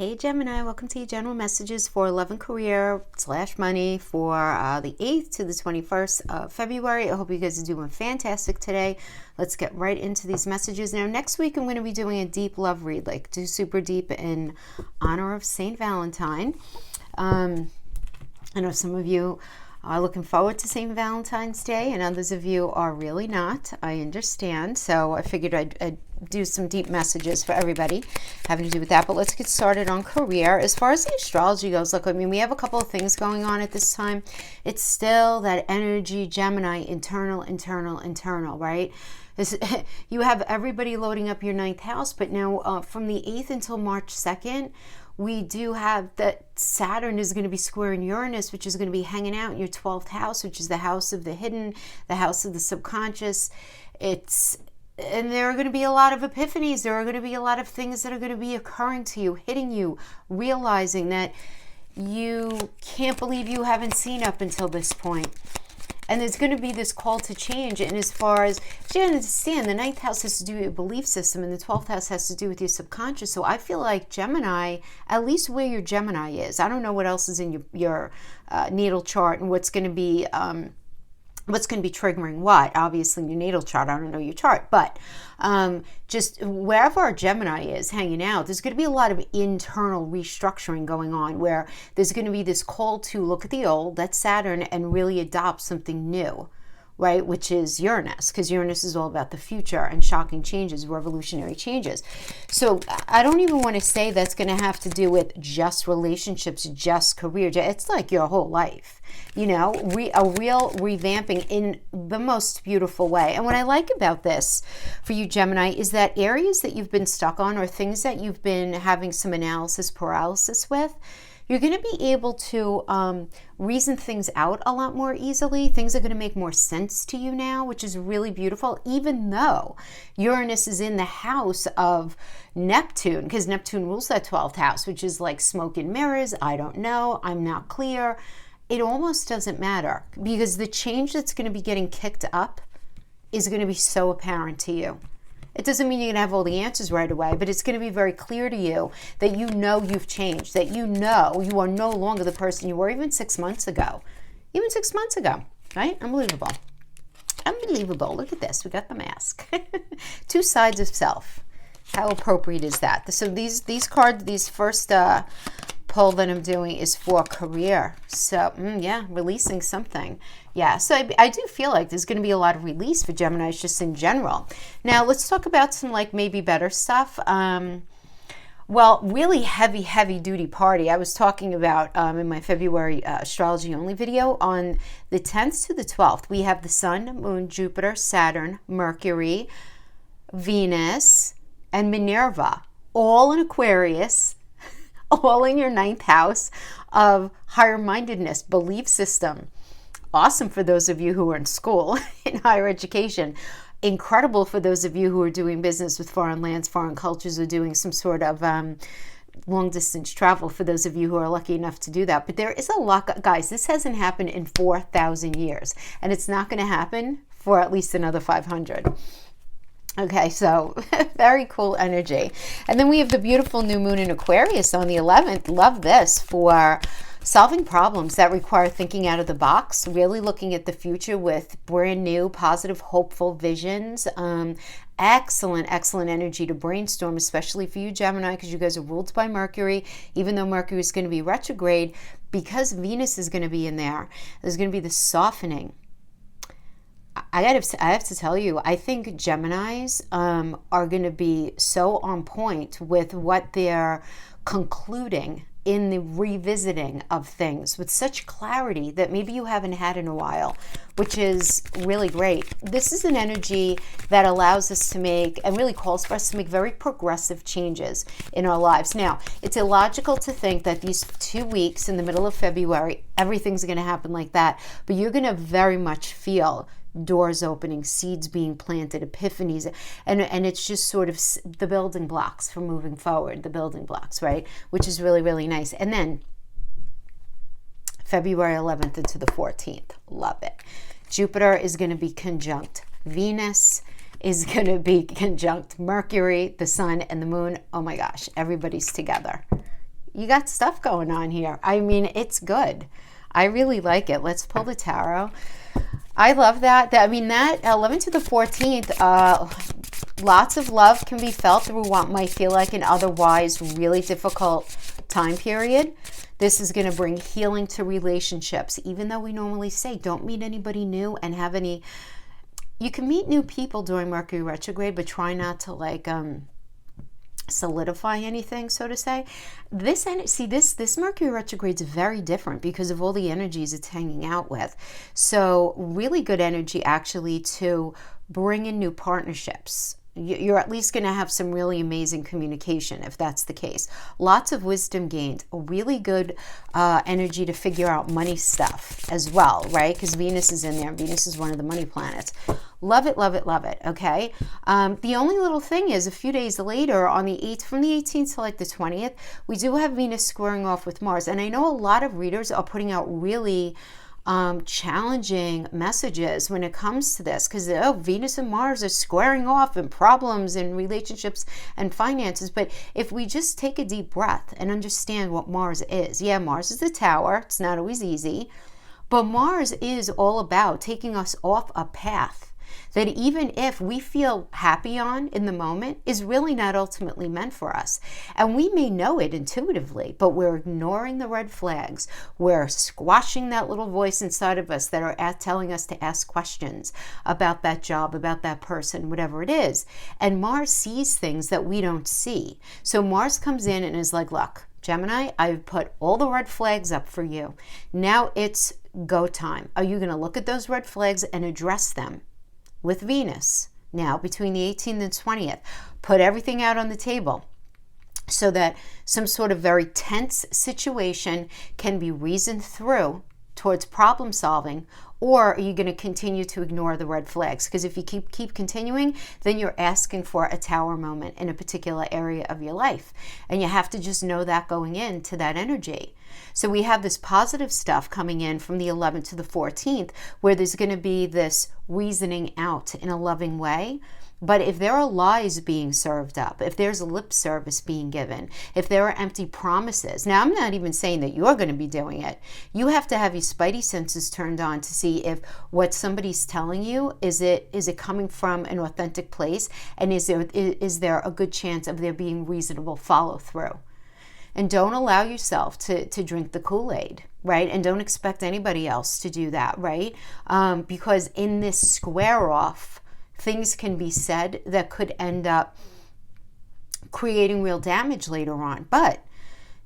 Hey Gemini, welcome to your general messages for love and career / money for the 8th to the 21st of February. I hope you guys are doing fantastic today. Let's get right into these messages. Now, next week I'm going to be doing a deep love read, like do super deep in honor of Saint Valentine. I know some of you are looking forward to St. Valentine's Day and others of you are really not. I understand. So I figured I'd do some deep messages for everybody having to do with that. But let's get started on career. As far as the astrology goes, look, I mean, we have a couple of things going on at this time. It's still that energy, Gemini, internal, right? You have everybody loading up your 9th house, but now from the 8th until March 2nd, we do have that Saturn is going to be squaring Uranus, which is going to be hanging out in your 12th house, which is the house of the hidden, the house of the subconscious. And there are going to be a lot of epiphanies. There are going to be a lot of things that are going to be occurring to you, hitting you, realizing that you can't believe you haven't seen up until this point. And there's going to be this call to change. And as far as you understand, the 9th house has to do with your belief system and the 12th house has to do with your subconscious. So I feel like Gemini, at least where your Gemini is, I don't know what else is in your natal chart and what's going to be triggering what, obviously in your natal chart. I don't know your chart, but just wherever our Gemini is hanging out, there's going to be a lot of internal restructuring going on where there's going to be this call to look at the old, that's Saturn, and really adopt something new, right? Which is Uranus, because Uranus is all about the future and shocking changes, revolutionary changes. So I don't even want to say that's going to have to do with just relationships, just career. It's like your whole life, you know, a real revamping in the most beautiful way. And what I like about this for you, Gemini, is that areas that you've been stuck on or things that you've been having some analysis paralysis with, you're going to be able to reason things out a lot more easily. Things are going to make more sense to you now, which is really beautiful, even though Uranus is in the house of Neptune, because Neptune rules that 12th house, which is like smoke and mirrors. I don't know. I'm not clear. It almost doesn't matter because the change that's going to be getting kicked up is going to be so apparent to you. It doesn't mean you're going to have all the answers right away, but it's going to be very clear to you that you know you've changed, that you know you are no longer the person you were even 6 months ago. Even 6 months ago, right? Unbelievable. Unbelievable. Look at this. We got the mask. Two sides of self. How appropriate is that? So these cards, these first pull that I'm doing is for career. So yeah, releasing something. Yeah, so I do feel like there's going to be a lot of release for Geminis just in general. Now let's talk about some like maybe better stuff. Well, really heavy duty party. I was talking about in my February astrology only video on the 10th to the 12th. We have the Sun, Moon, Jupiter, Saturn, Mercury, Venus, and Minerva, all in Aquarius, all in your 9th house of higher mindedness, belief system. Awesome for those of you who are in school, in higher education. Incredible for those of you who are doing business with foreign lands, foreign cultures, or doing some sort of long distance travel, for those of you who are lucky enough to do that. But there is a lot, guys, this hasn't happened in 4,000 years, and it's not going to happen for at least another 500. Okay, so very cool energy. And then we have the beautiful new moon in Aquarius on the 11th. Love this for solving problems that require thinking out of the box, really looking at the future with brand new, positive, hopeful visions. Excellent energy to brainstorm, especially for you, Gemini, because you guys are ruled by Mercury. Even though Mercury is going to be retrograde, because Venus is going to be in there, there's going to be the softening. I have to tell you, I think Geminis are going to be so on point with what they're concluding in the revisiting of things with such clarity that maybe you haven't had in a while, which is really great. This is an energy that allows us to make, and really calls for us to make, very progressive changes in our lives. Now, it's illogical to think that these 2 weeks in the middle of February, everything's going to happen like that, but you're going to very much feel doors opening, seeds being planted, epiphanies, and it's just sort of the building blocks for moving forward, the building blocks, right? Which is really nice. And then February 11th into the 14th, love it. Jupiter is going to be conjunct Venus, is going to be conjunct Mercury, the Sun, and the Moon. Oh my gosh, everybody's together. You got stuff going on here. I mean, it's good. I really like it. Let's pull the tarot. I love that. I mean, that 11 to the 14th, lots of love can be felt through what might feel like an otherwise really difficult time period. This is going to bring healing to relationships, even though we normally say don't meet anybody new and have any. You can meet new people during Mercury retrograde, but try not to solidify anything, so to say. This Mercury retrograde is very different because of all the energies it's hanging out with. So really good energy actually to bring in new partnerships. You're at least going to have some really amazing communication if that's the case. Lots of wisdom gained. Really good energy to figure out money stuff as well, right? Because Venus is in there. Venus is one of the money planets. Love it, love it, love it, okay? The only little thing is a few days later on the 8th, from the 18th to like the 20th, we do have Venus squaring off with Mars. And I know a lot of readers are putting out really challenging messages when it comes to this because Venus and Mars are squaring off and problems in relationships and finances. But if we just take a deep breath and understand what Mars is, Mars is the tower. It's not always easy, but Mars is all about taking us off a path that even if we feel happy on in the moment is really not ultimately meant for us. And we may know it intuitively, but we're ignoring the red flags. We're squashing that little voice inside of us that are telling us to ask questions about that job, about that person, whatever it is. And Mars sees things that we don't see. So Mars comes in and is like, look, Gemini, I've put all the red flags up for you. Now it's go time. Are you going to look at those red flags and address them? With Venus now between the 18th and 20th, put everything out on the table so that some sort of very tense situation can be reasoned through towards problem solving. Or are you going to continue to ignore the red flags? Because if you keep continuing, then you're asking for a tower moment in a particular area of your life. And you have to just know that going into that energy. So we have this positive stuff coming in from the 11th to the 14th, where there's going to be this reasoning out in a loving way. But if there are lies being served up, if there's lip service being given, if there are empty promises, now I'm not even saying that you're going to be doing it. You have to have your spidey senses turned on to see if what somebody's telling you, is it coming from an authentic place, and is there a good chance of there being reasonable follow through. And don't allow yourself to drink the Kool-Aid, right? And don't expect anybody else to do that, right? Because in this square off, things can be said that could end up creating real damage later on. But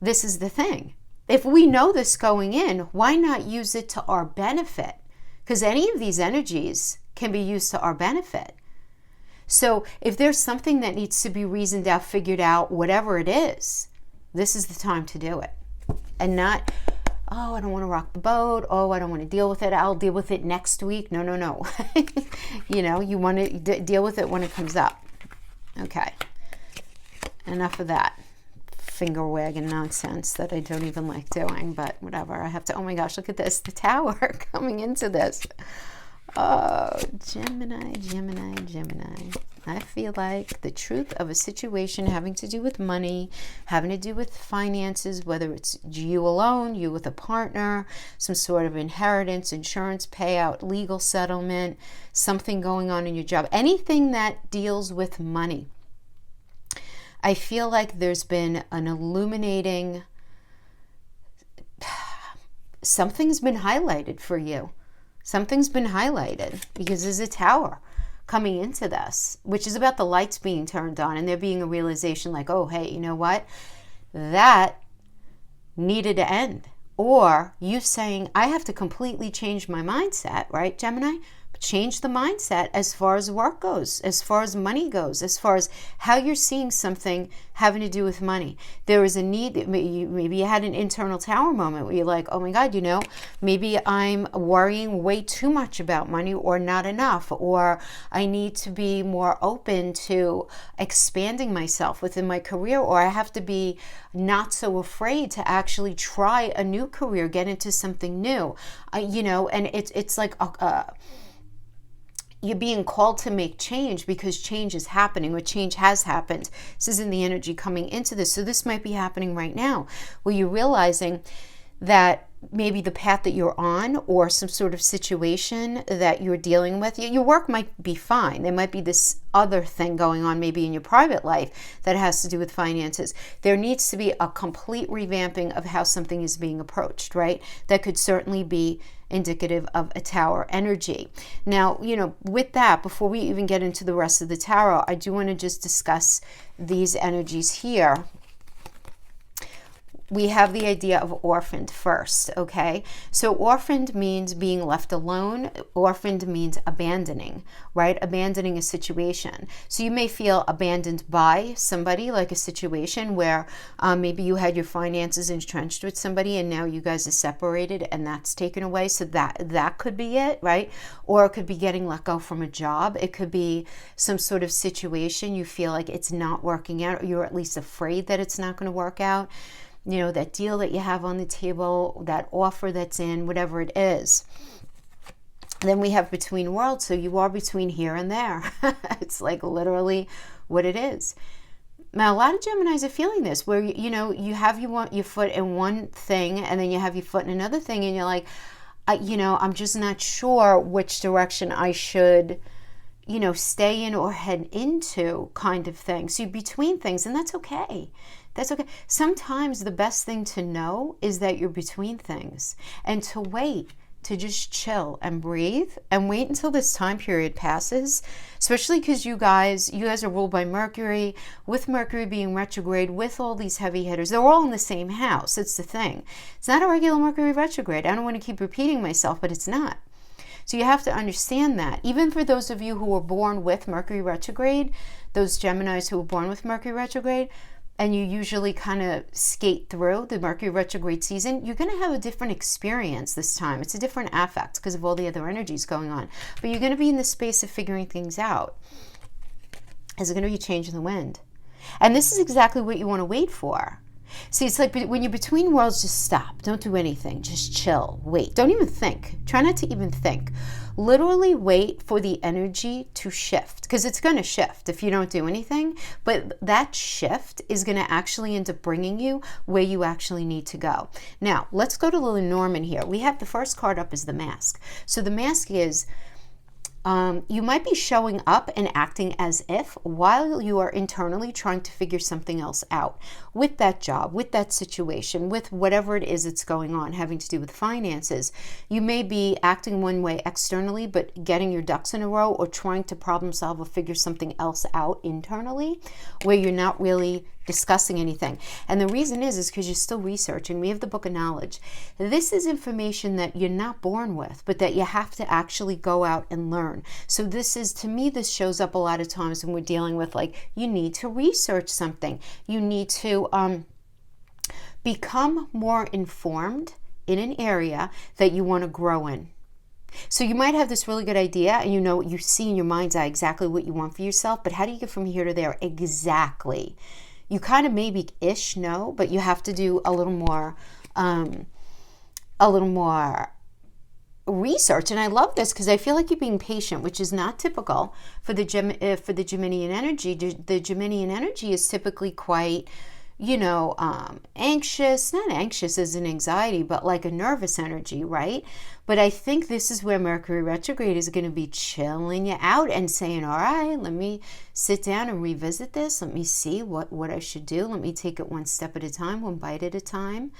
this is the thing. If we know this going in, why not use it to our benefit? Because any of these energies can be used to our benefit. So if there's something that needs to be reasoned out, figured out, whatever it is, this is the time to do it. And not, oh, I don't want to rock the boat. Oh, I don't want to deal with it. I'll deal with it next week. No. You want to deal with it when it comes up. Okay. Enough of that finger wagging nonsense that I don't even like doing, but whatever. I have to, oh my gosh, look at this. The tower coming into this. Oh, Gemini. I feel like the truth of a situation having to do with money, having to do with finances, whether it's you alone, you with a partner, some sort of inheritance, insurance payout, legal settlement, something going on in your job, anything that deals with money. I feel like there's been an illuminating, something's been highlighted for you. Something's been highlighted because there's a tower coming into this, which is about the lights being turned on and there being a realization like, oh, hey, you know what? That needed to end. Or you saying, I have to completely change my mindset, right, Gemini? Change the mindset as far as work goes, as far as money goes, as far as how you're seeing something having to do with money. There is a need. Maybe you had an internal tower moment where you're like, oh my God, maybe I'm worrying way too much about money or not enough, or I need to be more open to expanding myself within my career, or I have to be not so afraid to actually try a new career, get into something new, and it's like you're being called to make change because change is happening, or change has happened. This isn't the energy coming into this. So this might be happening right now, where you're realizing that maybe the path that you're on, or some sort of situation that you're dealing with, your work might be fine. There might be this other thing going on maybe in your private life that has to do with finances. There needs to be a complete revamping of how something is being approached, right? That could certainly be indicative of a Tower energy. Now, with that, before we even get into the rest of the tarot, I do want to just discuss these energies here. We have the idea of orphaned first, okay? So orphaned means being left alone. Orphaned means abandoning, right? Abandoning a situation. So you may feel abandoned by somebody, like a situation where maybe you had your finances entrenched with somebody and now you guys are separated and that's taken away. So that could be it, right? Or it could be getting let go from a job. It could be some sort of situation you feel like it's not working out, or you're at least afraid that it's not going to work out. That deal that you have on the table, that offer that's in, whatever it is. Then we have between worlds. So you are between here and there. It's like literally what it is. Now, a lot of Geminis are feeling this, where, you have your foot in one thing and then you have your foot in another thing, and you're like, I'm just not sure which direction I should, stay in or head into, kind of thing. So you're between things, and that's okay. That's okay. Sometimes the best thing to know is that you're between things, and to wait, to just chill and breathe and wait until this time period passes, especially because you guys are ruled by Mercury, with Mercury being retrograde, with all these heavy hitters. They're all in the same house. It's the thing. It's not a regular Mercury retrograde. I don't want to keep repeating myself, but it's not. So you have to understand that. Even for those of you who were born with Mercury retrograde, those Geminis who were born with Mercury retrograde, and you usually kind of skate through the Mercury retrograde season, you're going to have a different experience this time. It's a different affect because of all the other energies going on. But you're going to be in the space of figuring things out. Is it going to be a change in the wind? And this is exactly what you want to wait for. See, it's like when you're between worlds, just stop. Don't do anything. Just chill. Wait. Don't even think. Try not to even think. Literally wait for the energy to shift, because it's going to shift if you don't do anything. But that shift is going to actually end up bringing you where you actually need to go. Now, let's go to Lenormand here. We have the first card up is the Mask. So the Mask is you might be showing up and acting as if, while you are internally trying to figure something else out with that job, with that situation, with whatever it is that's going on having to do with finances. You may be acting one way externally, but getting your ducks in a row, or trying to problem solve or figure something else out internally, where you're not really discussing anything. And the reason is because you're still researching. We have the Book of Knowledge. This is information that you're not born with, but that you have to actually go out and learn. So this is, to me, this shows up a lot of times when we're dealing with, like, you need to research something. You need to become more informed in an area that you want to grow in. So you might have this really good idea, and you see in your mind's eye exactly what you want for yourself, but how do you get from here to there exactly? You kind of maybe-ish know, but you have to do a little more research. And I love this because I feel like you're being patient, which is not typical for the Geminian energy. The Geminian energy is typically quite, anxious, not anxious as in anxiety, but like a nervous energy, right? But I think this is where Mercury retrograde is going to be chilling you out and saying, all right, let me sit down and revisit this. Let me see what I should do. Let me take it one step at a time, one bite at a time.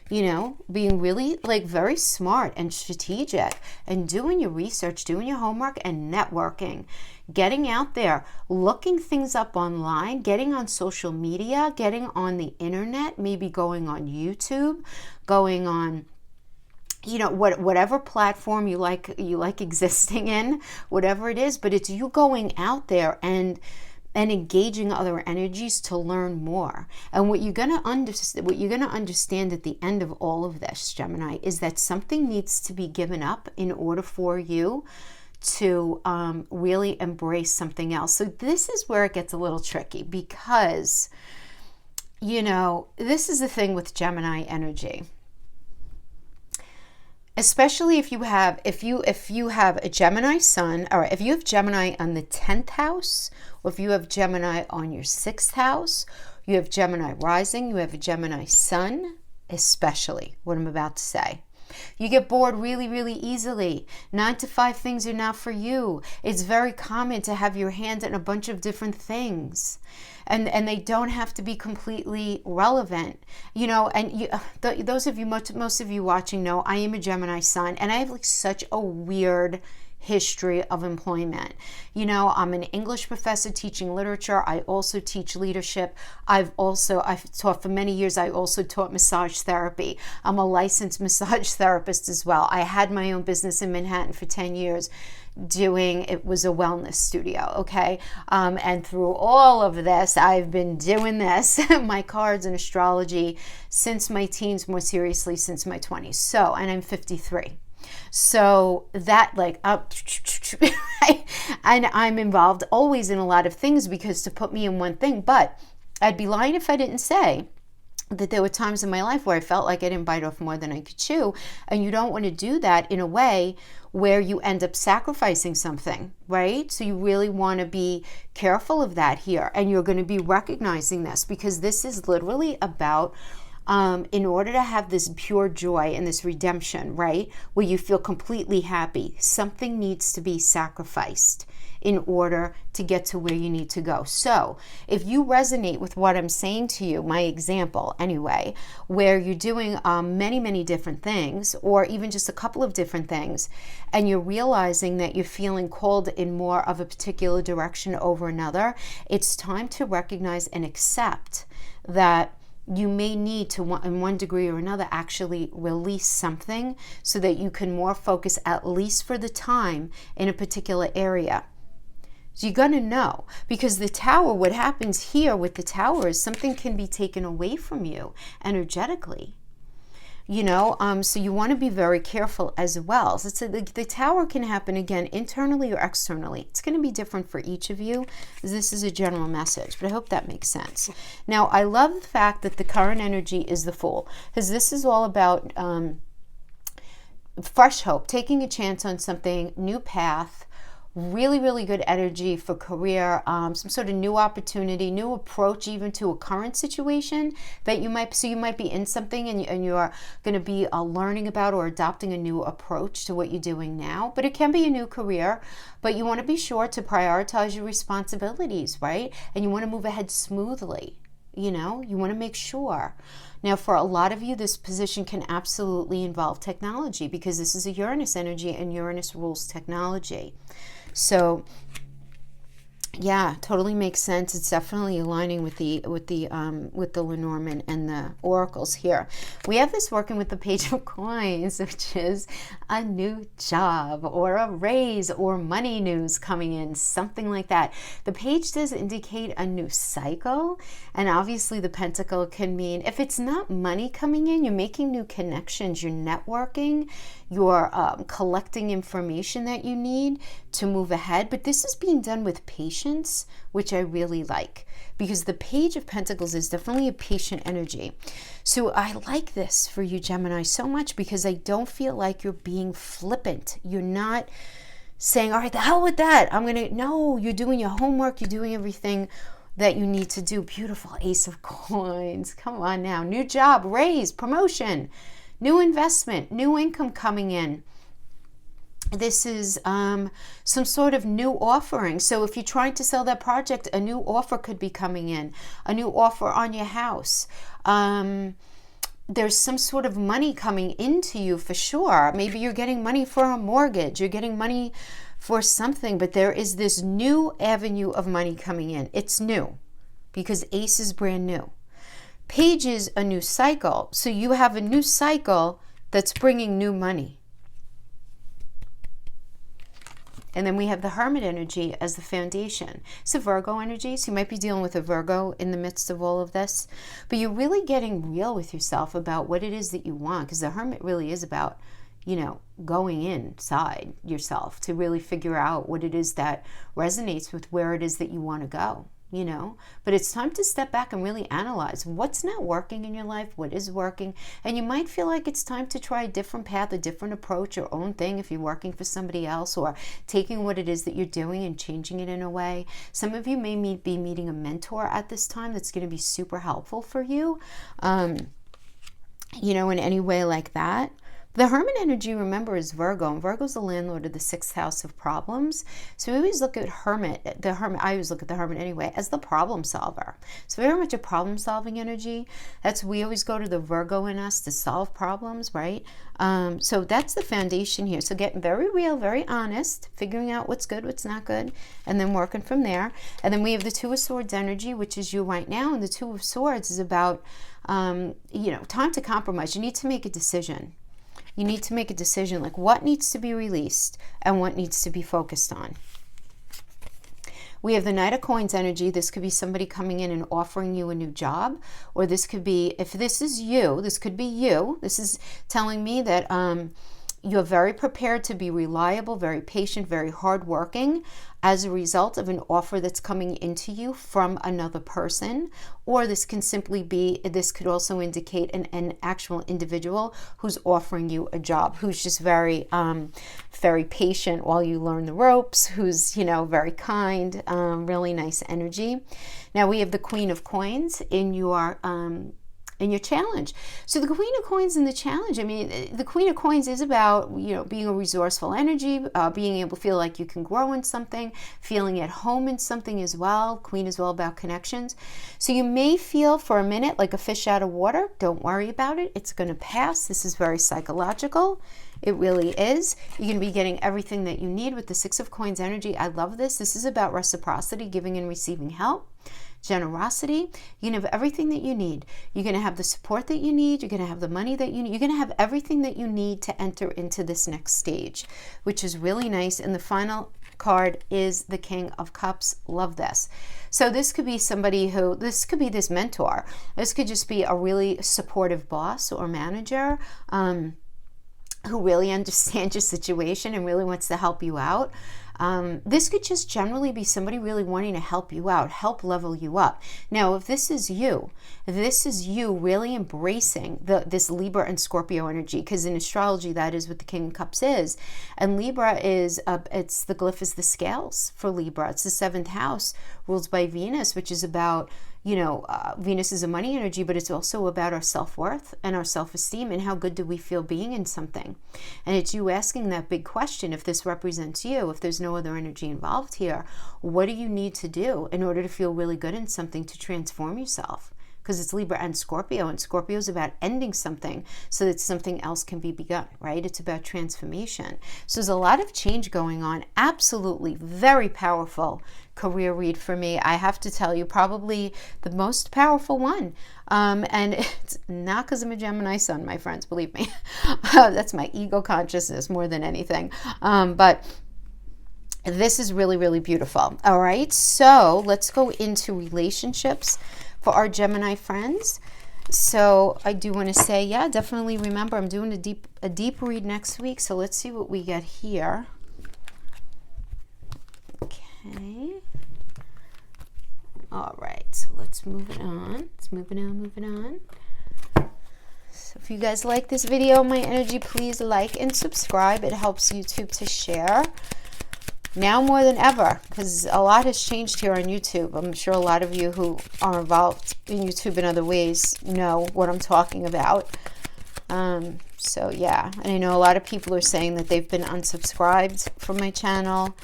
Being really very smart and strategic, and doing your research, doing your homework, and networking, getting out there, looking things up online, getting on social media, getting on the internet, maybe going on YouTube, going on whatever platform you like existing in, whatever it is, but it's you going out there and engaging other energies to learn more. And what you're going to understand at the end of all of this, Gemini, is that something needs to be given up in order for you to really embrace something else. So this is where it gets a little tricky, because this is the thing with Gemini energy. especially if you have a Gemini sun, or if you have Gemini on the 10th house, or if you have Gemini on your 6th house, you have Gemini rising, you have a Gemini sun, especially what I'm about to say. You get bored really, really easily. 9 to 5 things are not for you. It's very common to have your hand in a bunch of different things. And they don't have to be completely relevant. You know, and those of you, most of you watching know I am a Gemini sun, and I have like such a weird history of employment. You know, I'm an English professor teaching literature. I also teach leadership. I've taught for many years. I also taught massage therapy. I'm a licensed massage therapist as well. I had my own business in Manhattan for 10 years. It was a wellness studio, okay? And through all of this, I've been doing this, my cards and astrology, since my teens, more seriously, since my 20s. So, and I'm 53. So that and I'm involved always in a lot of things, because to put me in one thing, but I'd be lying if I didn't say that there were times in my life where I felt like I didn't bite off more than I could chew. And you don't want to do that in a way where you end up sacrificing something, right? So you really want to be careful of that here. And you're going to be recognizing this, because this is literally about in order to have this pure joy and this redemption, right, where you feel completely happy, something needs to be sacrificed in order to get to where you need to go. So if you resonate with what I'm saying to you, my example anyway, where you're doing many, many different things, or even just a couple of different things, and you're realizing that you're feeling called in more of a particular direction over another, it's time to recognize and accept that you may need to, in one degree or another, actually release something so that you can more focus, at least for the time, in a particular area. So you're going to know, because the tower, what happens here with the tower is something can be taken away from you energetically. You know, so you want to be very careful as well. So the tower can happen, again, internally or externally. It's going to be different for each of you. This is a general message, but I hope that makes sense. Now, I love the fact that the current energy is the Fool, because this is all about fresh hope, taking a chance on something, new path, really, really good energy for career, some sort of new opportunity, new approach even to a current situation that you might be in something and you're going to be learning about or adopting a new approach to what you're doing now. But it can be a new career, but you want to be sure to prioritize your responsibilities, right? And you want to move ahead smoothly. You know, you want to make sure. Now, for a lot of you, this position can absolutely involve technology, because this is a Uranus energy and Uranus rules technology. So, yeah, totally makes sense. It's definitely aligning with the Lenormand and the oracles here. We have this working with the Page of Coins, which is a new job or a raise or money news coming in, something like that. The page does indicate a new cycle, and obviously the pentacle can mean, if it's not money coming in, you're making new connections, you're networking, you're collecting information that you need to move ahead. But this is being done with patience, which I really like, because the Page of Pentacles is definitely a patient energy. So I like this for you, Gemini, so much, because I don't feel like you're being flippant. You're not saying, all right, the hell with that. No, you're doing your homework. You're doing everything that you need to do. Beautiful Ace of Coins. Come on now. New job, raise, promotion, new investment, new income coming in. This is some sort of new offering. So if you're trying to sell that project, a new offer could be coming in, a new offer on your house. There's some sort of money coming into you for sure. Maybe you're getting money for a mortgage, you're getting money for something, but there is this new avenue of money coming in. It's new, because Ace is brand new. Page is a new cycle. So you have a new cycle that's bringing new money. And then we have the Hermit energy as the foundation. It's a Virgo energy, so you might be dealing with a Virgo in the midst of all of this. But you're really getting real with yourself about what it is that you want, because the Hermit really is about, going inside yourself to really figure out what it is that resonates with where it is that you want to go. you know, but it's time to step back and really analyze what's not working in your life, what is working. And you might feel like it's time to try a different path, a different approach, your own thing if you're working for somebody else, or taking what it is that you're doing and changing it in a way. Some of you may be meeting a mentor at this time that's going to be super helpful for you, you know, in any way like that. The Hermit energy, remember, is Virgo, and Virgo's the landlord of the 6th house of problems. So we always look at I always look at the Hermit anyway, as the problem solver. So very much a problem-solving energy. We always go to the Virgo in us to solve problems, right? So that's the foundation here. So getting very real, very honest, figuring out what's good, what's not good, and then working from there. And then we have the Two of Swords energy, which is you right now, and the Two of Swords is about, you know, time to compromise. You need to make a decision. You need to make a decision, like what needs to be released and what needs to be focused on. We have the Knight of Coins energy. This could be somebody coming in and offering you a new job, or this could be, if this is you, this could be you. This is telling me that you're very prepared to be reliable, very patient, very hardworking as a result of an offer that's coming into you from another person. Or this can simply be, this could also indicate an actual individual who's offering you a job, who's just very, very patient while you learn the ropes, who's, you know, very kind, really nice energy. Now we have the Queen of Coins in your challenge. So the Queen of Coins in the challenge, I mean, the Queen of Coins is about, you know, being a resourceful energy, being able to feel like you can grow in something, feeling at home in something as well. Queen is all about connections. So you may feel for a minute like a fish out of water. Don't worry about it. It's going to pass. This is very psychological. It really is. You're going to be getting everything that you need with the Six of Coins energy. I love this. This is about reciprocity, giving and receiving help. Generosity. You're going to have everything that you need. You're going to have the support that you need. You're going to have the money that you need. You're going to have everything that you need to enter into this next stage, which is really nice. And the final card is the King of Cups. Love this. So this could be somebody who, this could be this mentor. This could just be a really supportive boss or manager who really understands your situation and really wants to help you out. This could just generally be somebody really wanting to help you out, help level you up. Now, if this is you really embracing this Libra and Scorpio energy, because in astrology, that is what the King of Cups is. And Libra is, it's the glyph is the scales for Libra. It's the 7th house, ruled by Venus, which is about, you know, Venus is a money energy, but it's also about our self-worth and our self-esteem and how good do we feel being in something. And it's you asking that big question, if this represents you, if there's no other energy involved here, what do you need to do in order to feel really good in something to transform yourself? Because it's Libra and Scorpio is about ending something so that something else can be begun, right? It's about transformation. So there's a lot of change going on. Absolutely very powerful career read for me. I have to tell you, probably the most powerful one. And it's not because I'm a Gemini sun, my friends, believe me. That's my ego consciousness more than anything. But this is really, really beautiful. All right, so let's go into relationships for our Gemini friends. So I do want to say, yeah, definitely remember I'm doing a deep read next week. So let's see what we get here. Okay. All right, so let's move it on. Moving on. So if you guys like this video, my energy, please like and subscribe. It helps YouTube to share. Now more than ever, because a lot has changed here on YouTube. I'm sure a lot of you who are involved in YouTube in other ways know what I'm talking about. So yeah, and I know a lot of people are saying that they've been unsubscribed from my channel.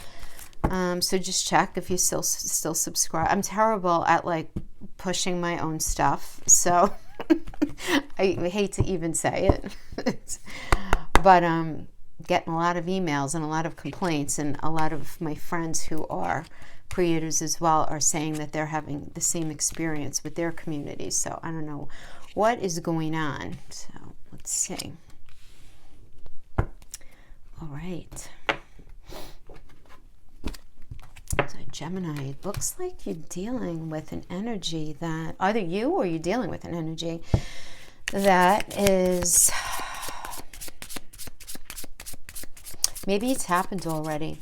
So just check if you still subscribe. I'm terrible at like pushing my own stuff, so I hate to even say it. But getting a lot of emails and a lot of complaints, and a lot of my friends who are creators as well are saying that they're having the same experience with their communities. So I don't know what is going on. So let's see. All right. So Gemini, it looks like you're dealing with an energy that either you or you're dealing with an energy that is, maybe it's happened already.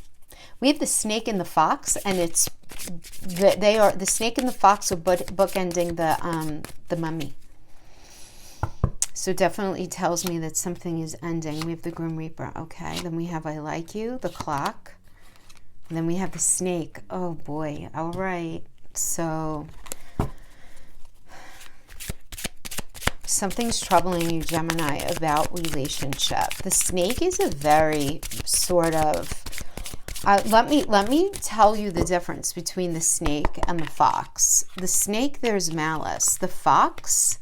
We have the snake and the fox, and it's the snake and the fox are bookending the mummy. So definitely tells me that something is ending. We have the Grim Reaper. Okay. Then we have I like you, the clock. And then we have the snake. Oh boy. All right. So something's troubling you, Gemini, about relationship. The snake is a very sort of let me tell you the difference between the snake and the fox. The snake, there's malice. The fox,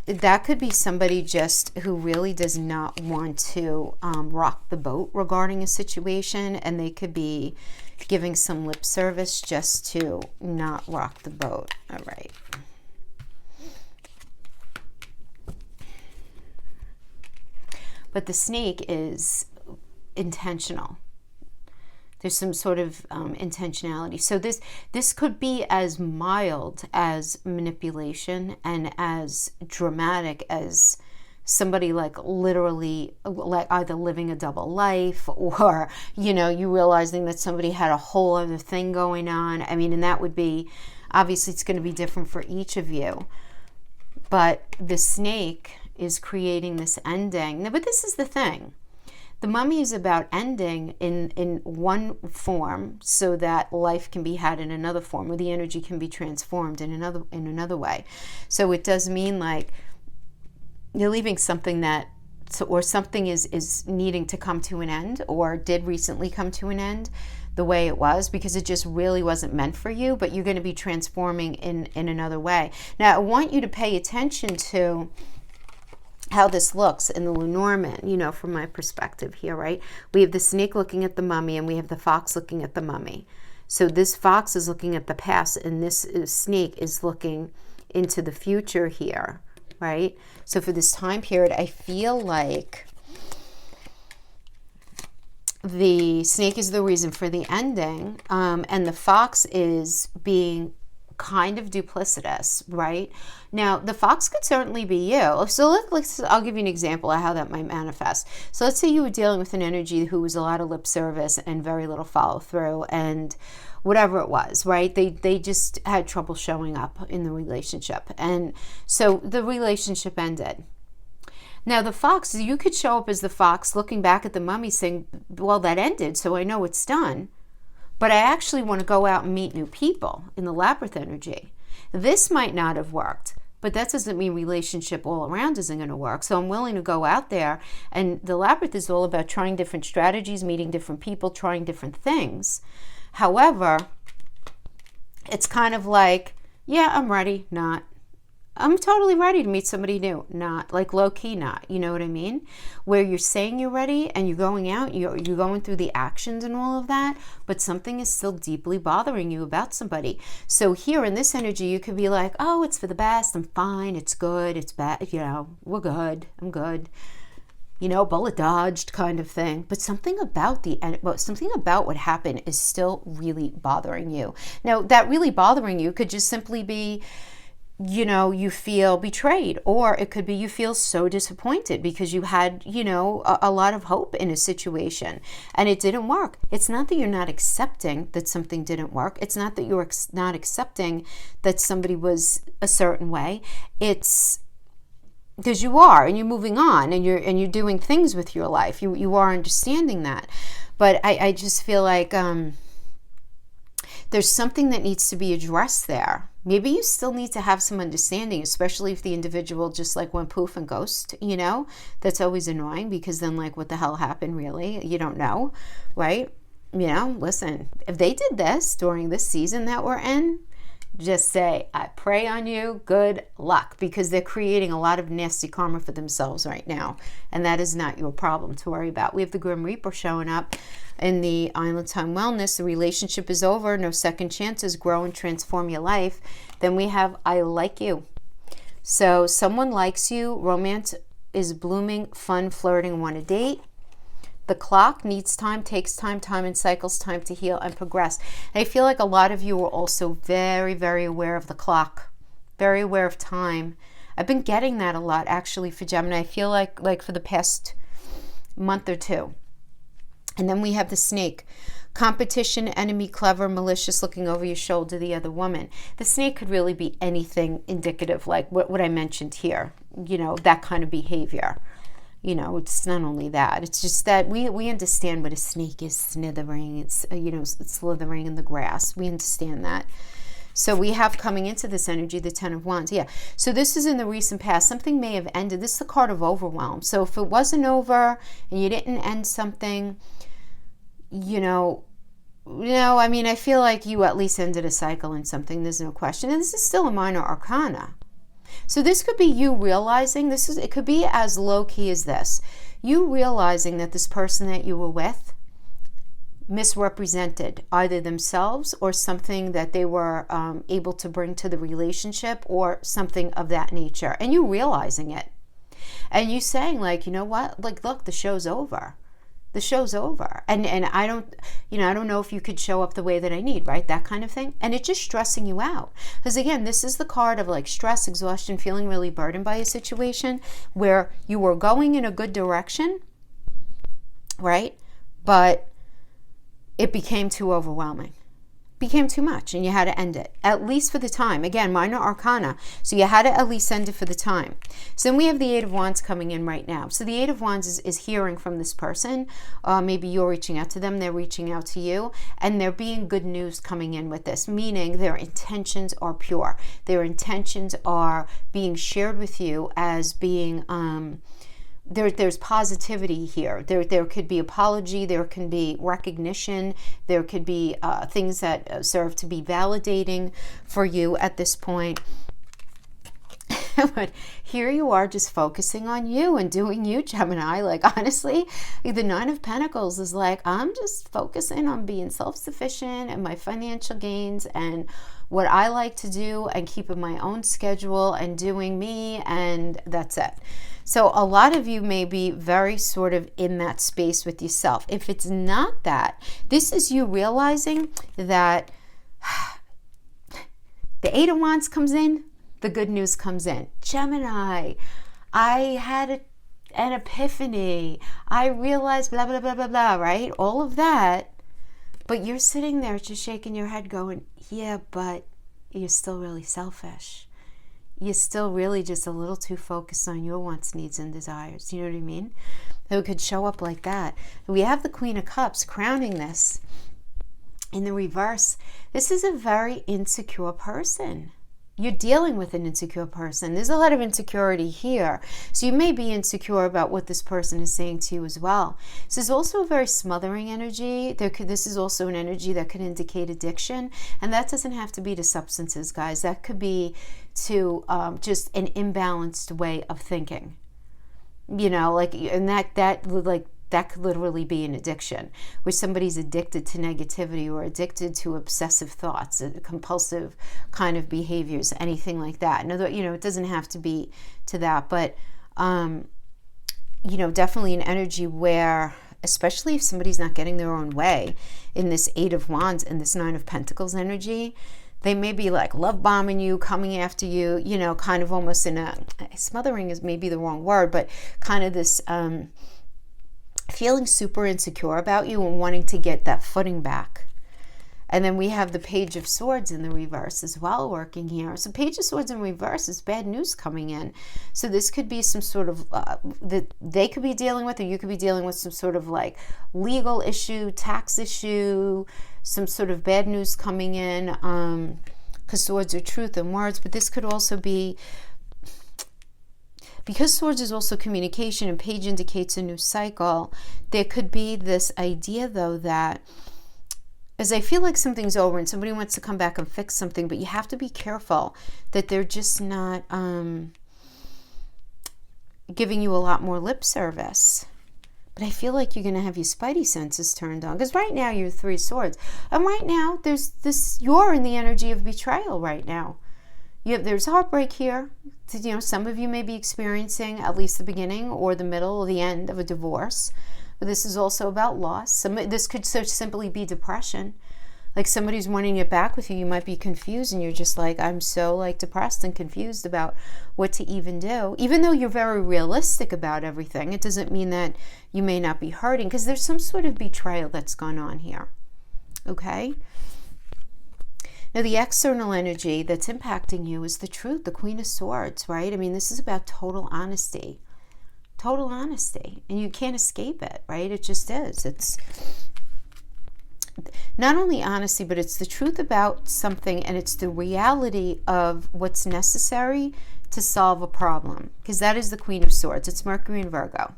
that could be somebody just who really does not want to rock the boat regarding a situation, and they could be giving some lip service just to not rock the boat. All right. But the snake is intentional. There's some sort of intentionality. So this could be as mild as manipulation and as dramatic as somebody like literally like either living a double life or, you know, you realizing that somebody had a whole other thing going on. I mean, and that would be, obviously it's going to be different for each of you. But the snake is creating this ending. But this is the thing. The mummy is about ending in one form so that life can be had in another form, or the energy can be transformed in another way. So it does mean like you're leaving something that, or something is needing to come to an end, or did recently come to an end the way it was, because it just really wasn't meant for you, but you're going to be transforming in another way. Now, I want you to pay attention to how this looks in the Lenormand, you know, from my perspective here, right? We have the snake looking at the mummy, and we have the fox looking at the mummy. So this fox is looking at the past, and this snake is looking into the future here, right? So for this time period, I feel like the snake is the reason for the ending, and the fox is being kind of duplicitous, right? Now, the fox could certainly be you. So I'll give you an example of how that might manifest. So let's say you were dealing with an energy who was a lot of lip service and very little follow through and whatever it was, right? They just had trouble showing up in the relationship. And so the relationship ended. Now, the fox, you could show up as the fox looking back at the mummy saying, well, that ended, so I know it's done. But I actually want to go out and meet new people in the labyrinth energy. This might not have worked, but that doesn't mean relationship all around isn't going to work. So I'm willing to go out there, and the labyrinth is all about trying different strategies, meeting different people, trying different things. However, it's kind of like, yeah, I'm ready, not. I'm totally ready to meet somebody new, not like low-key not, you know what I mean? Where you're saying you're ready and you're going out, you're going through the actions and all of that, but something is still deeply bothering you about somebody. So here in this energy, you could be like, oh, it's for the best, I'm fine, it's good, it's bad, you know, we're good, I'm good. You know, bullet dodged kind of thing. But something about what happened is still really bothering you. Now, that really bothering you could just simply be, you know, you feel betrayed, or it could be you feel so disappointed because you had, you know, a lot of hope in a situation and it didn't work. It's not that you're not accepting that something didn't work. It's not that you're not accepting that somebody was a certain way. It's because you are, and you're moving on, and you're doing things with your life. You are understanding that. But I just feel like there's something that needs to be addressed there. Maybe you still need to have some understanding, especially if the individual just like went poof and ghost, you know? That's always annoying, because then like, what the hell happened really? You don't know, right? You know, listen, if they did this during this season that we're in, just say, I pray on you, good luck, because they're creating a lot of nasty karma for themselves right now, and that is not your problem to worry about. We have the Grim Reaper showing up in the Island Time Wellness. The relationship is over, no second chances, grow and transform your life. Then we have I like you. So someone likes you, romance is blooming, fun, flirting, want to date. The clock needs time, takes time, time and cycles, time to heal and progress. And I feel like a lot of you are also very, very aware of the clock, very aware of time. I've been getting that a lot actually for Gemini. I feel like for the past month or two. And then we have the snake. Competition, enemy, clever, malicious, looking over your shoulder, the other woman. The snake could really be anything indicative, like what I mentioned here, that kind of behavior. It's not only that, it's just that we understand what a snake is slithering. It's, it's slithering in the grass. We understand that. So we have coming into this energy, the Ten of Wands. Yeah. So this is in the recent past. Something may have ended. This is the card of overwhelm. So if it wasn't over and you didn't end something, I feel like you at least ended a cycle in something. There's no question. And this is still a minor arcana. So this could be you realizing, it could be as low key as this. You realizing that this person that you were with misrepresented either themselves or something that they were able to bring to the relationship or something of that nature. And you realizing it. And you saying like, you know what? Like, look, the show's over. The show's over. And I don't know if you could show up the way that I need, right? That kind of thing. And it's just stressing you out. Because again, this is the card of like stress, exhaustion, feeling really burdened by a situation where you were going in a good direction, right? But it became too overwhelming. Became too much and you had to end it, at least for the time. Again, minor arcana. So you had to at least end it for the time. So then we have the Eight of Wands coming in right now. So the Eight of Wands is hearing from this person. Maybe you're reaching out to them. They're reaching out to you. And there being good news coming in with this, meaning their intentions are pure. Their intentions are being shared with you as being... There's positivity here. There could be apology. There can be recognition. There could be things that serve to be validating for you at this point. But here you are just focusing on you and doing you, Gemini. Like, honestly, the Nine of Pentacles is like, I'm just focusing on being self-sufficient and my financial gains and what I like to do and keeping my own schedule and doing me, and that's it. So a lot of you may be very sort of in that space with yourself. If it's not that, this is you realizing that the Eight of Wands comes in, the good news comes in. Gemini, I had an epiphany. I realized blah, blah, blah, blah, blah, right? All of that. But you're sitting there just shaking your head going, yeah, but you're still really selfish. You're still really just a little too focused on your wants, needs, and desires. You know what I mean? So it could show up like that. We have the Queen of Cups crowning this. In the reverse, this is a very insecure person. You're dealing with an insecure person. There's a lot of insecurity here. So you may be insecure about what this person is saying to you as well. This is also a very smothering energy. This is also an energy that could indicate addiction. And that doesn't have to be to substances, guys. That could be to just an imbalanced way of thinking. That could literally be an addiction, where somebody's addicted to negativity or addicted to obsessive thoughts, compulsive kind of behaviors, anything like that. It doesn't have to be to that, but, definitely an energy where, especially if somebody's not getting their own way in this Eight of Wands and this Nine of Pentacles energy, they may be like love bombing you, coming after you, kind of almost in a, smothering is maybe the wrong word, but kind of this, feeling super insecure about you and wanting to get that footing back. And then we have the Page of Swords in the reverse as well working here. So Page of Swords in reverse is bad news coming in. So this could be some sort of, that they could be dealing with, or you could be dealing with some sort of like legal issue, tax issue, some sort of bad news coming in, because swords are truth and words. But this could also be, because swords is also communication and page indicates a new cycle, there could be this idea though that as I feel like something's over and somebody wants to come back and fix something, but you have to be careful that they're just not giving you a lot more lip service. But I feel like you're going to have your spidey senses turned on, because right now you're Three of Swords. And right now there's this, you're in the energy of betrayal right now. There's heartbreak here. Some of you may be experiencing at least the beginning or the middle or the end of a divorce. But this is also about loss. This could so simply be depression. like somebody's wanting it back with you. You might be confused and you're just like, I'm so like depressed and confused about what to even do. Even though you're very realistic about everything, it doesn't mean that you may not be hurting, because there's some sort of betrayal that's gone on here. Okay? Now, the external energy that's impacting you is the truth, the Queen of Swords, right? I mean, this is about total honesty. Total honesty. And you can't escape it, right? It just is. It's not only honesty, but it's the truth about something, and it's the reality of what's necessary to solve a problem. Because that is the Queen of Swords. It's Mercury and Virgo.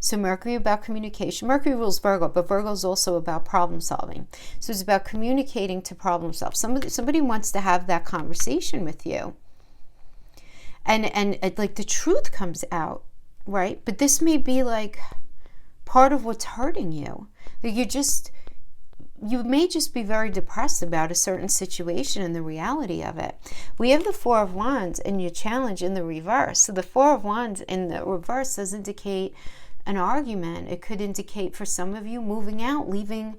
So Mercury about communication. Mercury rules Virgo, but Virgo is also about problem solving. So it's about communicating to problem solve. Somebody wants to have that conversation with you. And like the truth comes out, right? But this may be like part of what's hurting you. Like you may just be very depressed about a certain situation and the reality of it. We have the Four of Wands and your challenge in the reverse. So the Four of Wands in the reverse does indicate an argument. It could indicate for some of you moving out, leaving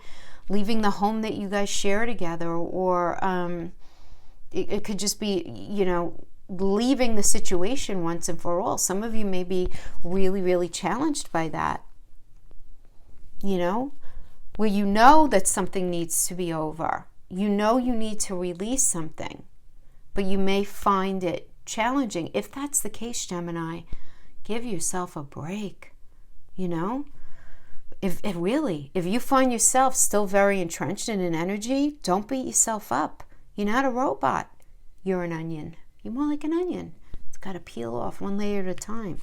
the home that you guys share together, or it could just be, you know, leaving the situation once and for all. Some of you may be really, really challenged by that, you know, where you know that something needs to be over. You know you need to release something, but you may find it challenging. If that's the case, Gemini, give yourself a break. You know, if you find yourself still very entrenched in an energy, don't beat yourself up. You're not a robot. You're an onion. You're more like an onion. It's got to peel off one layer at a time.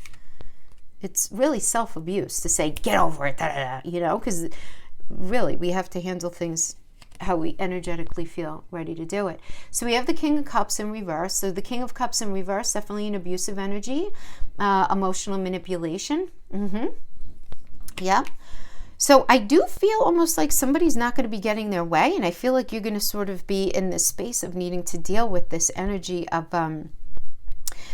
It's really self-abuse to say, get over it, you know, because really we have to handle things how we energetically feel ready to do it. So we have the King of Cups in reverse. So the King of Cups in reverse, definitely an abusive energy, emotional manipulation. Yeah. So I do feel almost like somebody's not going to be getting their way, and I feel like you're going to sort of be in this space of needing to deal with this energy of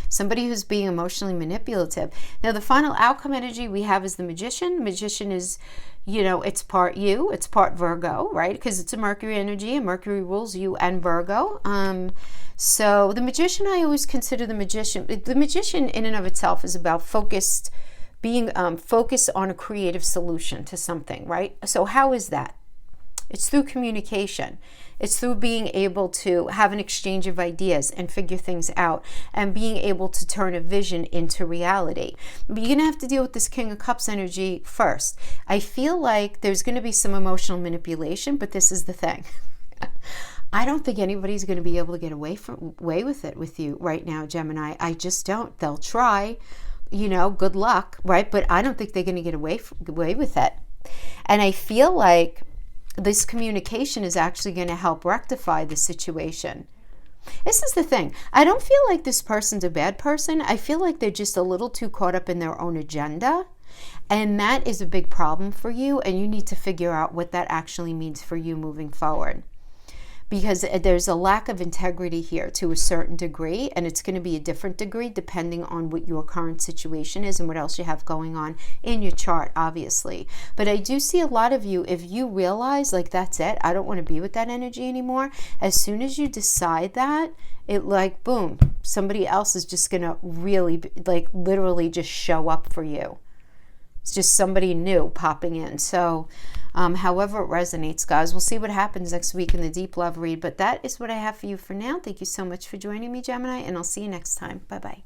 somebody who's being emotionally manipulative. Now, the final outcome energy we have is the Magician. Magician is, you know, it's part you, it's part Virgo, right? Because it's a Mercury energy, and Mercury rules you and Virgo. So the Magician, I always consider the Magician in and of itself is about being focused on a creative solution to something, right? So how is that? It's through communication. It's through being able to have an exchange of ideas and figure things out, and being able to turn a vision into reality. But you're going to have to deal with this King of Cups energy first. I feel like there's going to be some emotional manipulation, but this is the thing. I don't think anybody's going to be able to get away with it with you right now, Gemini. I just don't. They'll try. You know, good luck, right? But I don't think they're going to get away with it. And I feel like this communication is actually going to help rectify the situation. This is the thing. I don't feel like this person's a bad person. I feel like they're just a little too caught up in their own agenda. And that is a big problem for you. And you need to figure out what that actually means for you moving forward. Because there's a lack of integrity here to a certain degree, and it's going to be a different degree depending on what your current situation is and what else you have going on in your chart, obviously. But I do see a lot of you, if you realize, like, that's it, I don't want to be with that energy anymore, as soon as you decide that, it like, boom, somebody else is just going to really, like, literally just show up for you. It's just somebody new popping in. So however it resonates, guys, we'll see what happens next week in the Deep Love read. But that is what I have for you for now. Thank you so much for joining me, Gemini, and I'll see you next time. Bye-bye.